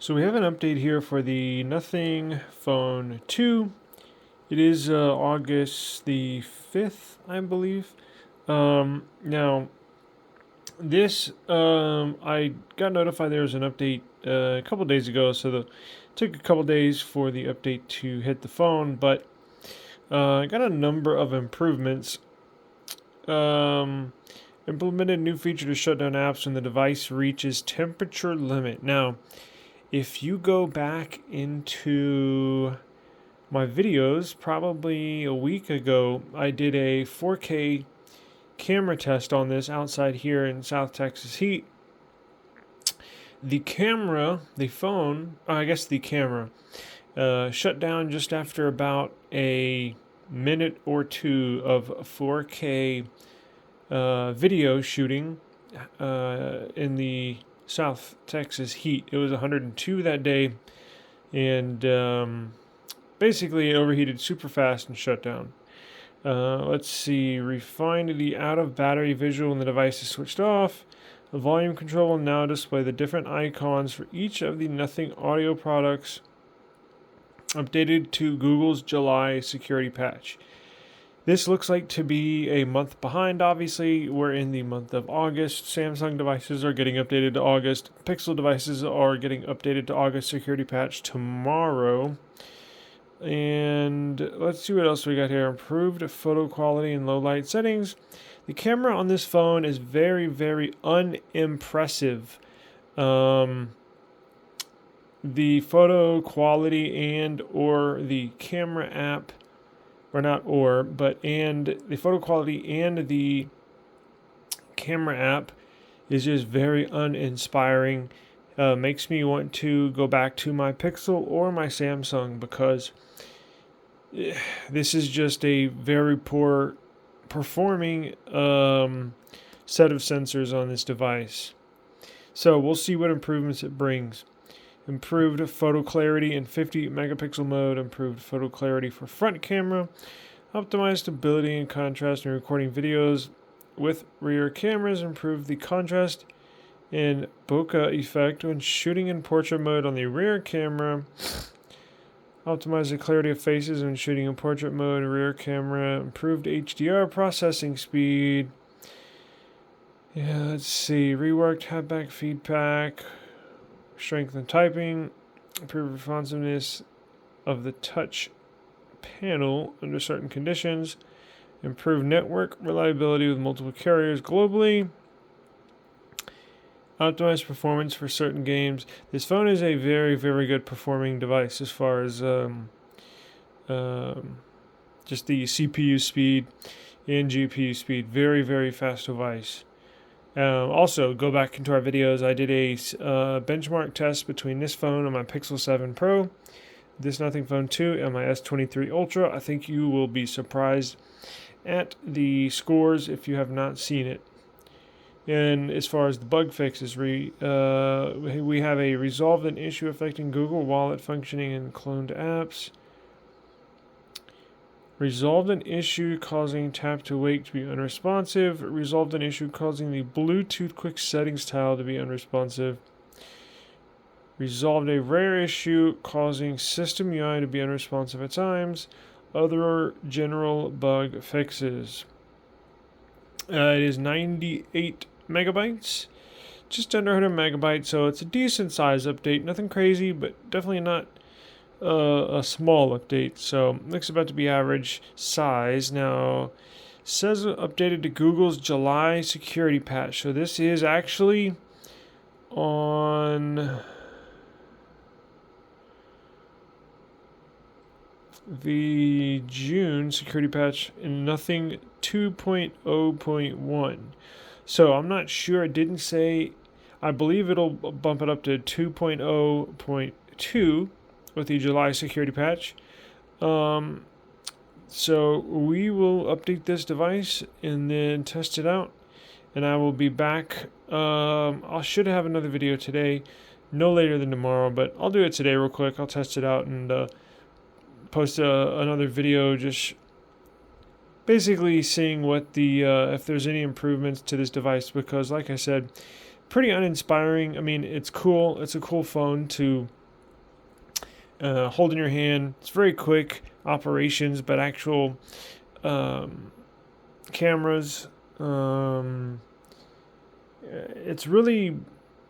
So we have an update here for the Nothing Phone 2. It is August the 5th, I believe. Now, this, I got notified there was an update a couple days ago, so it took a couple days for the update to hit the phone, but I got a number of improvements. Implemented new feature to shut down apps when the device reaches temperature limit. Now, if you go back into my videos, probably a week ago, I did a 4K camera test on this outside here in South Texas heat. The camera, the phone, I guess the camera, shut down just after about a minute or two of 4K video shooting in the South Texas heat. It was 102 that day, and basically it overheated super fast and shut down. Let's see, refined the out of battery visual when the device is switched off. The volume control will now display the different icons for each of the Nothing audio products, updated to Google's July security patch. This looks like to be a month behind, obviously. We're in the month of August. Samsung devices are getting updated to August. Pixel devices are getting updated to August security patch tomorrow. And let's see what else we got here. Improved photo quality and low light settings. The camera on this phone is very, very unimpressive. The photo quality and or the camera app, or not or, but and the photo quality and the camera app is just very uninspiring. Makes me want to go back to my Pixel or my Samsung because this is just a very poor performing set of sensors on this device. So we'll see what improvements it brings. Improved photo clarity in 50 megapixel mode, improved photo clarity for front camera, optimized stability and contrast in recording videos with rear cameras, improved the contrast and bokeh effect when shooting in portrait mode on the rear camera, optimized the clarity of faces when shooting in portrait mode, rear camera, improved HDR processing speed. Yeah, let's see, reworked haptic feedback, strengthen typing, improve responsiveness of the touch panel under certain conditions, improve network reliability with multiple carriers globally, optimize performance for certain games. This phone is a very, very good performing device as far as just the CPU speed and GPU speed. Very, very fast device. Also, go back into our videos. I did a benchmark test between this phone and my Pixel 7 Pro, this Nothing Phone 2, and my S23 Ultra. I think you will be surprised at the scores if you have not seen it. And as far as the bug fixes, we have a resolved an issue affecting Google Wallet functioning in cloned apps. Resolved an issue causing tap to wake to be unresponsive. Resolved an issue causing the Bluetooth quick settings tile to be unresponsive. Resolved a rare issue causing system UI to be unresponsive at times. Other general bug fixes. It is 98 megabytes. Just under 100 megabytes, so it's a decent size update. Nothing crazy, but definitely not a small update, so looks about to be average size. Now, says updated to Google's July security patch. So this is actually on the June security patch in Nothing 2.0.1. So I'm not sure. It didn't say. I believe it'll bump it up to 2.0.2 with the July security patch. So we will update this device and then test it out. And I will be back. I should have another video today, no later than tomorrow, but I'll do it today real quick. I'll test it out and post another video just basically seeing what the if there's any improvements to this device, because like I said, pretty uninspiring. I mean, it's cool. It's a cool phone to hold in your hand. It's very quick operations, but actual cameras, it's really,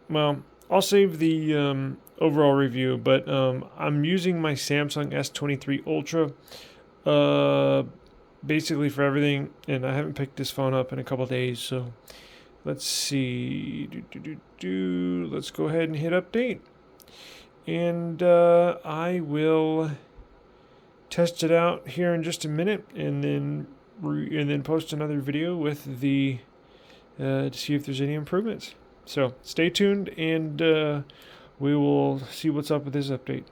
well, I'll save the overall review, but I'm using my Samsung S23 Ultra basically for everything, and I haven't picked this phone up in a couple days, so let's see. Let's go ahead and hit update, and I will test it out here in just a minute, and then post another video with the to see if there's any improvements. So stay tuned, and we will see what's up with this update.